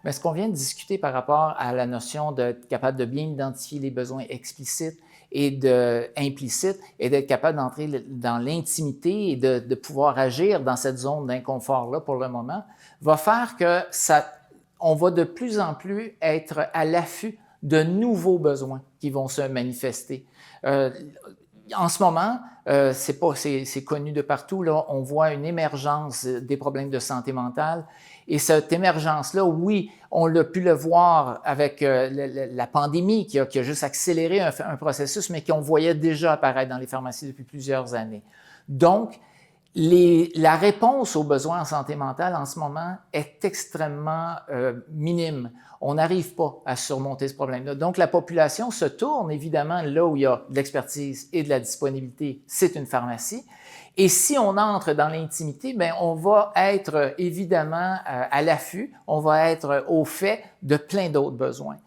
Mais ce qu'on vient de discuter par rapport à la notion d'être capable de bien identifier les besoins explicites et implicites et d'être capable d'entrer dans l'intimité et de pouvoir agir dans cette zone d'inconfort-là pour le moment, va faire que on va de plus en plus être à l'affût de nouveaux besoins qui vont se manifester. En ce moment, c'est connu de partout, là, on voit une émergence des problèmes de santé mentale. Et cette émergence-là, oui, on l'a pu le voir avec la pandémie qui a juste accéléré un processus, mais qu'on voyait déjà apparaître dans les pharmacies depuis plusieurs années. Donc, la réponse aux besoins en santé mentale en ce moment est extrêmement minime. On n'arrive pas à surmonter ce problème-là. Donc, la population se tourne évidemment là où il y a de l'expertise et de la disponibilité, c'est une pharmacie. Et si on entre dans l'intimité, bien, on va être évidemment à l'affût, on va être au fait de plein d'autres besoins.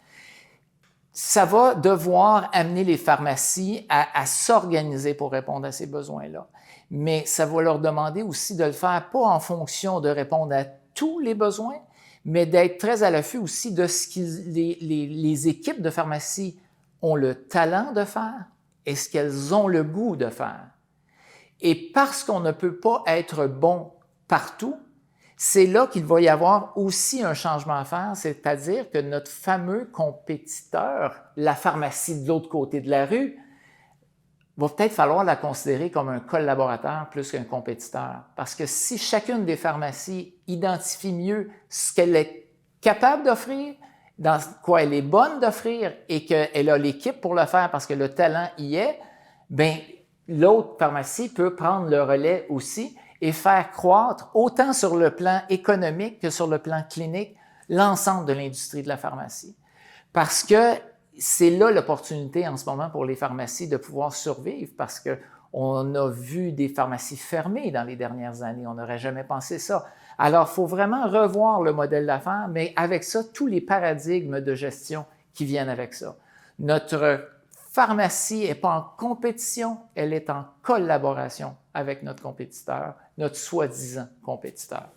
Ça va devoir amener les pharmacies à s'organiser pour répondre à ces besoins-là. Mais ça va leur demander aussi de le faire pas en fonction de répondre à tous les besoins, mais d'être très à l'affût aussi de ce que les équipes de pharmacie ont le talent de faire et ce qu'elles ont le goût de faire. Et parce qu'on ne peut pas être bon partout, c'est là qu'il va y avoir aussi un changement à faire, c'est-à-dire que notre fameux compétiteur, la pharmacie de l'autre côté de la rue, va peut-être falloir la considérer comme un collaborateur plus qu'un compétiteur. Parce que si chacune des pharmacies identifie mieux ce qu'elle est capable d'offrir, dans quoi elle est bonne d'offrir et qu'elle a l'équipe pour le faire parce que le talent y est, bien, l'autre pharmacie peut prendre le relais aussi et faire croître, autant sur le plan économique que sur le plan clinique, l'ensemble de l'industrie de la pharmacie. Parce que c'est là l'opportunité en ce moment pour les pharmacies de pouvoir survivre parce qu'on a vu des pharmacies fermées dans les dernières années. On n'aurait jamais pensé ça. Alors, il faut vraiment revoir le modèle d'affaires, mais avec ça, tous les paradigmes de gestion qui viennent avec ça. Notre pharmacie n'est pas en compétition, elle est en collaboration avec notre compétiteur, notre soi-disant compétiteur.